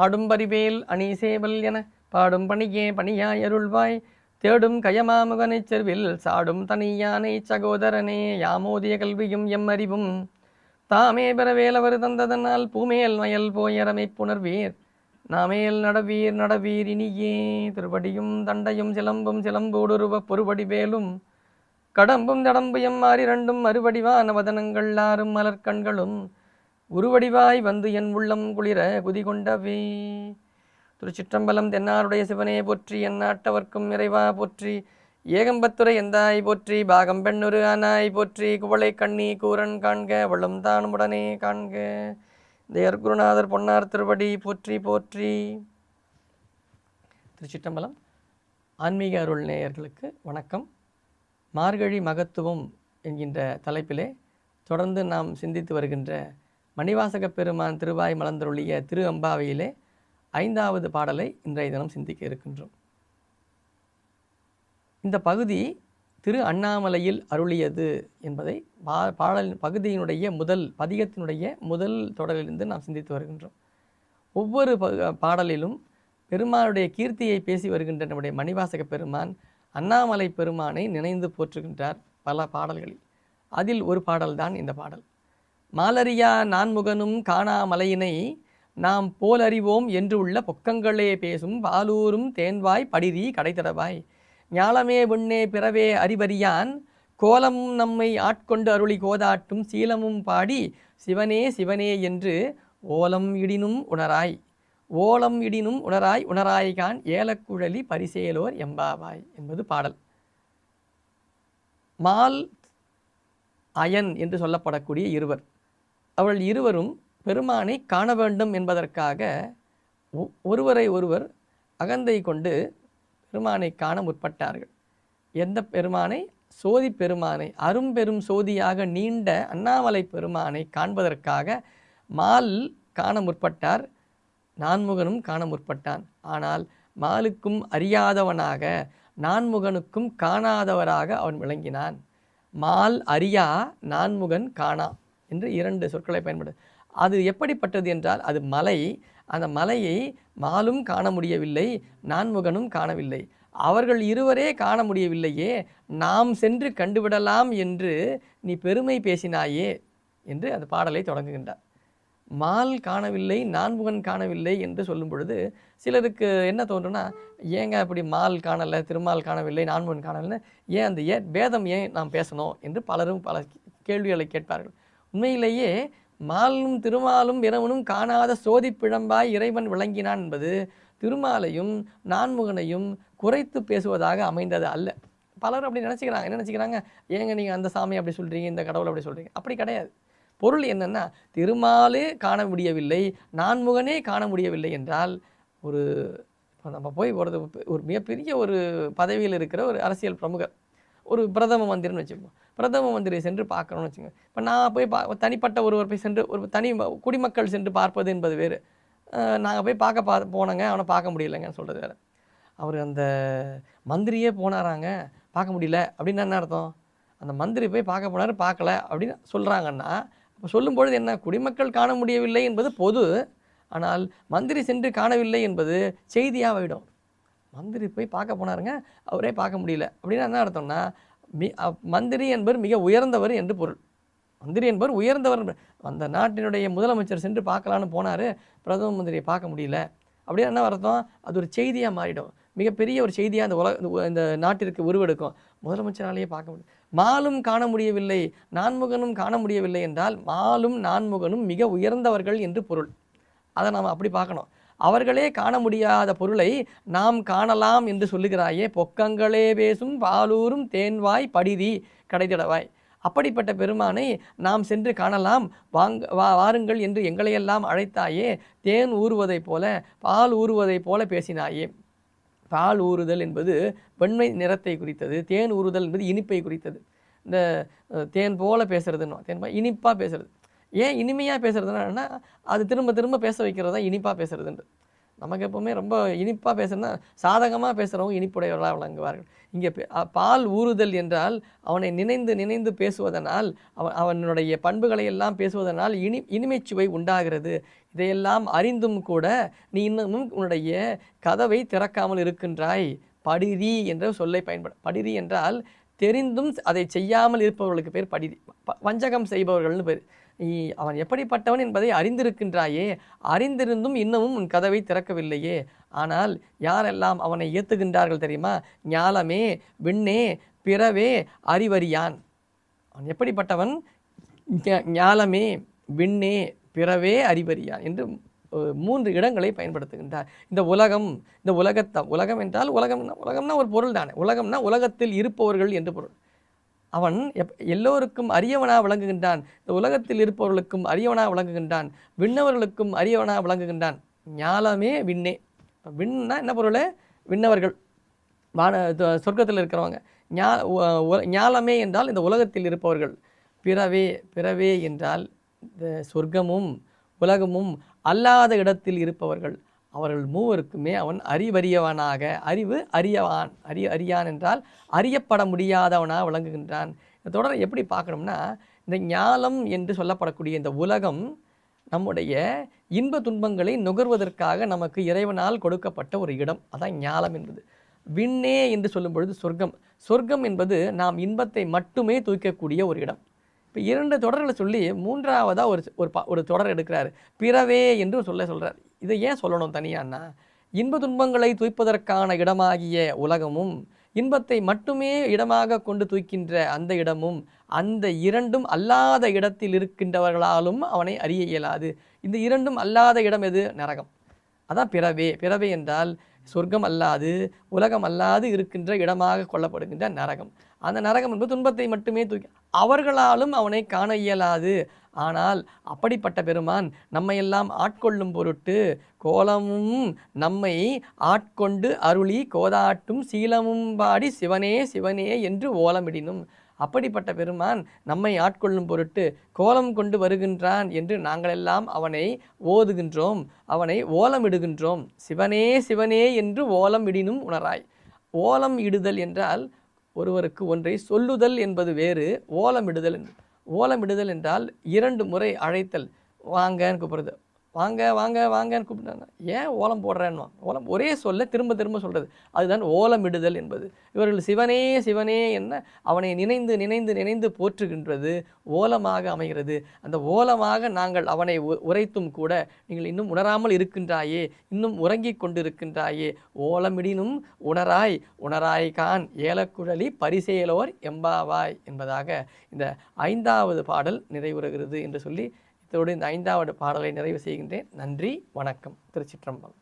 ஆடும் பரிவேல் அணிசேவல் என பாடும் பணியே பணியாய் அருள்வாய் தேடும் கயமாமுகனைச் செருவில் சாடும் தனியானை சகோதரனே யாமோதிய கல்வியும் எம்மறிவும் தாமே பெறவேலவர் தந்ததனால் பூமேல் மயல் போயரமை புணர்வீர் நாமேல் நடவீர் நடவீர் இனியே. திருவடியும் தண்டையும் சிலம்பும் சிலம்போடுருவ பொறுபடி வேலும் கடம்பும் தடம்பு எம்மாறிரண்டும் மறுவடிவான வதனங்கள் ஆறும் மலர்கண்களும் உருவடிவாய் வந்து என் உள்ளம் குளிர குதிகொண்டவே. திருச்சிற்றம்பலம். தென்னாருடைய சிவனே போற்றி, எந்நாட்டவர்க்கும் இறைவா போற்றி, ஏகம்பத்துரை எந்தாய் போற்றி, பாகம் பெண்ணுரு ஆனாய் போற்றி, குவளை கண்ணி கூரன் காண்க வள்ளும் தானுமுடனே காண்க. தேர்குருநாதர் பொன்னார் திருவடி போற்றி போற்றி. திருச்சிற்றம்பலம். ஆன்மீக அருள் நேயர்களுக்கு வணக்கம். மார்கழி மகத்துவம் என்கின்ற தலைப்பிலே தொடர்ந்து நாம் சிந்தித்து வருகின்ற மணிவாசக பெருமான் திருவாய் மலர்ந்தருளிய திரு அம்பாவையிலே 5வது பாடலை இன்றைய தினம் சிந்திக்க இருக்கின்றோம். இந்த பகுதி திரு அண்ணாமலையில் அருளியது என்பதை பாடல் பகுதியினுடைய பதிகத்தினுடைய முதல் தொடரிலிருந்து நாம் சிந்தித்து வருகின்றோம். ஒவ்வொரு பாடலிலும் பெருமானுடைய கீர்த்தியை பேசி வருகின்ற நம்முடைய மணிவாசக பெருமான் அண்ணாமலை பெருமானை நினைந்து போற்றுகின்றார் பல பாடல்களில். அதில் ஒரு பாடல்தான் இந்த பாடல். மாலரியா நான்முகனும் காணாமலையினை நாம் போலறிவோம் என்று உள்ள பொக்கங்களே பேசும் பாலூரும் தேன்வாய் படிரி கடைத்தடவாய் ஞாலமே விண்ணே பிறவே அறிவறியான் கோலமும் நம்மை ஆட்கொண்டு அருளி கோதாட்டும் சீலமும் பாடி சிவனே சிவனே என்று ஓலம் இடினும் உணராய் ஓலம் இடினும் உணராய் உணராய்கான் ஏலக்குழலி பரிசேலோர் எம்பாவாய் என்பது பாடல். மால் அயன் என்று சொல்லப்படக்கூடிய இருவர், அவர்கள் இருவரும் பெருமானை காண வேண்டும் என்பதற்காக ஒருவரை ஒருவர் அகந்தை கொண்டு பெருமானை காண முற்பட்டார்கள். எந்த பெருமானை? சோதி பெருமானை, அரும்பெரும் சோதியாக நீண்ட அண்ணாமலை பெருமானை காண்பதற்காக மால் காண முற்பட்டார். நான்முகனும் காண முற்பட்டான். ஆனால் மாலுக்கும் அறியாதவனாக நான்முகனுக்கும் காணாதவராக அவன் விளங்கினான். மால் அறியா, நான்முகன் காணா என்று 2 சொற்களை பயன்படு. அது எப்படிப்பட்டது என்றால் அது மலை. அந்த மலையை மாலும் காண முடியவில்லை, நான்முகனும் காணவில்லை. அவர்கள் இருவரே காண முடியவில்லையே, நாம் சென்று கண்டுவிடலாம் என்று நீ பெருமை பேசினாயே என்று அந்த பாடலை தொடங்குகின்றார். மால் காணவில்லை, நான்முகன் காணவில்லை என்று சொல்லும் பொழுது சிலருக்கு என்ன தோன்றுனா, ஏங்க அப்படி மால் காணலை, திருமால் காணவில்லை, நான்முகன் காணவில்லை, ஏன் அந்த பேதம் ஏன் நாம் பேசணும் என்று பலரும் பல கேள்விகளை கேட்பார்கள். உண்மையிலேயே மாலும் திருமாலும் இரவனும் காணாத சோதி பிழம்பாய் இறைவன் விளங்கினான் என்பது திருமாலையும் நான்முகனையும் குறைத்து பேசுவதாக அமைந்தது அல்ல. பலர் அப்படி நினச்சிக்கிறாங்க. என்ன நினச்சிக்கிறாங்க? ஏங்க நீங்கள் அந்த சாமி அப்படி சொல்கிறீங்க, இந்த கடவுளை அப்படி சொல்கிறீங்க. அப்படி கிடையாது. பொருள் என்னென்னா, திருமாலே காண முடியவில்லை, நான்முகனே காண முடியவில்லை என்றால், இப்போ நம்ம போய் ஒரு மிகப்பெரிய ஒரு பதவியில் இருக்கிற ஒரு அரசியல் பிரமுகர், ஒரு பிரதம மந்திரின்னு வச்சுக்கோங்க, பிரதம மந்திரியை சென்று பார்க்கணும்னு வச்சுக்கோங்க. இப்போ நான் போய் தனிப்பட்ட ஒருவர் போய் சென்று ஒரு தனி குடிமக்கள் சென்று பார்ப்பது என்பது வேறு. நாங்கள் போய் போனோங்க, அவனை பார்க்க முடியலைங்கன்னு சொல்கிறது வேறு. அவர் அந்த மந்திரியே போனாராங்க, பார்க்க முடியல அப்படின்னு என்ன அர்த்தம்? அந்த மந்திரி போய் பார்க்க போனார், பார்க்கல அப்படின்னு சொல்கிறாங்கன்னா, இப்போ சொல்லும்பொழுது என்ன? குடிமக்கள் காண முடியவில்லை என்பது பொது. ஆனால் மந்திரி சென்று காணவில்லை என்பது செய்தியாக ஆகிடும். மந்திரி போய் பார்க்க போனாருங்க, அவரே பார்க்க முடியல அப்படின்னா என்ன அர்த்தம்னா, மந்திரி என்பவர் மிக உயர்ந்தவர் என்று பொருள். மந்திரி என்பவர் உயர்ந்தவர். அந்த நாட்டினுடைய முதலமைச்சர் சென்று பார்க்கலான்னு போனார், பிரதம மந்திரியை பார்க்க முடியல அப்படின்னா என்ன அர்த்தம்? அது ஒரு செய்தியாக மாறிடும். மிகப்பெரிய ஒரு செய்தியாக இந்த நாட்டிற்கு உருவெடுக்கும். முதலமைச்சராலேயே பார்க்க முடியும். மாலும் காண முடியவில்லை, நான்முகனும் காண முடியவில்லை என்றால் மாலும் நான்முகனும் மிக உயர்ந்தவர்கள் என்று பொருள். அதை நாம் அப்படி பார்க்கணும். அவர்களே காண முடியாத பொருளை நாம் காணலாம் என்று சொல்லுகிறாயே, பொக்கங்களே பேசும் பாலூரும் தேன்வாய் படிரி கடைத்தடவாய். அப்படிப்பட்ட பெருமானை நாம் சென்று காணலாம், வாருங்கள் என்று எங்களையெல்லாம் அழைத்தாயே, தேன் ஊறுவதைப் போல பால் ஊறுவதைப் போல பேசினாயே. பால் ஊறுதல் என்பது வெண்மை நிறத்தை குறித்தது, தேன் ஊறுதல் என்பது இனிப்பை குறித்தது. இந்த தேன் போல பேசுறதுன்னு, தேன் இனிப்பாக பேசுறது. ஏன் இனிமையாக பேசுறதுன்னா அது திரும்ப திரும்ப பேச வைக்கிறது தான் இனிப்பாக பேசுறதுன்றது. நமக்கு எப்போவுமே ரொம்ப இனிப்பாக பேசுனா சாதகமாக பேசுகிறவங்க இனிப்புடையவர்களாக விளங்குவார்கள். இங்கே பால் ஊறுதல் என்றால் அவனை நினைந்து நினைந்து பேசுவதனால் அவனுடைய பண்புகளை எல்லாம் பேசுவதனால் இனிமைச்சுவை உண்டாகிறது. இதையெல்லாம் அறிந்தும் கூட நீ இன்னமும் உன்னுடைய கதவை திறக்காமல் இருக்கின்றாய். படிரி என்ற சொல்லை படிரி என்றால் தெரிந்தும் அதை செய்யாமல் இருப்பவர்களுக்கு பேர் படிரி, வஞ்சகம் செய்பவர்கள்னு பேர். அவன் எப்படிப்பட்டவன் என்பதை அறிந்திருக்கின்றாயே, அறிந்திருந்தும் இன்னமும் உன் கதவை திறக்கவில்லையே. ஆனால் யாரெல்லாம் அவனை ஏற்றுகின்றார்கள் தெரியுமா? ஞாலமே, விண்ணே, பிறவே, அறிவறியான். அவன் எப்படிப்பட்டவன்? ஞாலமே, விண்ணே, பிறவே, அறிவறியான் என்று 3 இடங்களை பயன்படுத்துகின்றார். இந்த உலகம் என்றால் உலகம்னா ஒரு பொருள் தானே. உலகம்னா உலகத்தில் இருப்பவர்கள் என்று பொருள். அவன் எல்லோருக்கும் அரியவனாக விளங்குகின்றான். இந்த உலகத்தில் இருப்பவர்களுக்கும் அரியவனாக விளங்குகின்றான். விண்ணவர்களுக்கும் அரியவனாக விளங்குகின்றான். ஞாலமே, விண்ணே. விண்ணா என்ன பொருள்? விண்ணவர்கள், சொர்க்கத்தில் இருக்கிறவங்க. ஞாலமே என்றால் இந்த உலகத்தில் இருப்பவர்கள். பிறவே என்றால் இந்த சொர்க்கமும் உலகமும் அல்லாத இடத்தில் இருப்பவர்கள். அவர்கள் மூவருக்குமே அவன் அறிவறியவனாக, அறியான் என்றால் அறியப்பட முடியாதவனாக விளங்குகின்றான். இந்த தொடரை எப்படி பார்க்கணும்னா, இந்த ஞாலம் என்று சொல்லப்படக்கூடிய இந்த உலகம் நம்முடைய இன்ப துன்பங்களை நுகர்வதற்காக நமக்கு இறைவனால் கொடுக்கப்பட்ட ஒரு இடம். அதான் ஞாலம் என்பது. விண்ணே என்று சொல்லும் பொழுது சொர்க்கம் என்பது நாம் இன்பத்தை மட்டுமே தூக்கக்கூடிய ஒரு இடம். இப்போ 2 தொடர்களை சொல்லி 3ஆவதாக ஒரு தொடர் எடுக்கிறாரு. பிறவே என்று சொல்கிறார். இதை ஏன் சொல்லணும் தனியான்னா, இன்ப துன்பங்களை தூய்ப்பதற்கான இடமாகிய உலகமும் இன்பத்தை மட்டுமே இடமாக கொண்டு தூக்கின்ற அந்த இடமும், அந்த 2ம் அல்லாத இடத்தில் இருக்கின்றவர்களாலும் அவனை அறிய இயலாது. இந்த 2ம் அல்லாத இடம் எது? நரகம். அதான் பிறவே என்றால் சொர்க்கம் அல்லாது உலகம் அல்லாது இருக்கின்ற இடமாக கொள்ளப்படுகின்ற நரகம். அந்த நரகம் என்பது துன்பத்தை மட்டுமே தூக்கி அவர்களாலும் அவனை காண இயலாது. ஆனால் அப்படிப்பட்ட பெருமான் நம்மையெல்லாம் ஆட்கொள்ளும் பொருட்டு கோலமும் நம்மை ஆட்கொண்டு அருளி கோதாட்டும் சீலமும் பாடி சிவனே சிவனே என்று ஓலமிடினும். அப்படிப்பட்ட பெருமான் நம்மை ஆட்கொள்ளும் பொருட்டு கோலம் கொண்டு வருகின்றான் என்று நாங்களெல்லாம் அவனை ஓதுகின்றோம், அவனை ஓலமிடுகின்றோம். சிவனே சிவனே என்று ஓலம் இடினும் உணராய். ஓலம் இடுதல் என்றால் ஒருவருக்கு ஒன்றை சொல்லுதல் என்பது வேறு. ஓலமிடுதல் என்றால் 2 முறை அழைத்தல். வாங்கன்னு கூப்பிடுறது, வாங்கன்னு கூப்பிட்டாங்க. ஏன் ஓலம் போடுறேன்னு ஓலம் ஒரே சொல்ல திரும்ப திரும்ப சொல்கிறது, அதுதான் ஓலமிடுதல் என்பது. இவர்கள் சிவனே சிவனே என்ன அவனை நினைந்து நினைந்து நினைந்து போற்றுகின்றது ஓலமாக அமைகிறது. அந்த ஓலமாக நாங்கள் அவனை உரைத்தும் கூட நீங்கள் இன்னும் உணராமல் இருக்கின்றாயே, இன்னும் உறங்கிக் கொண்டிருக்கின்றாயே. ஓலமிடினும் உணராய் கான் ஏலக்குழலி பரிசேலோர் எம்பாவாய் என்பதாக இந்த 5வது பாடல் நிறைவுறுகிறது என்று சொல்லி இதோடு இந்த 5வது பாடலை நிறைவு செய்கின்றேன். நன்றி, வணக்கம். திருச்சிற்றம்பலம்.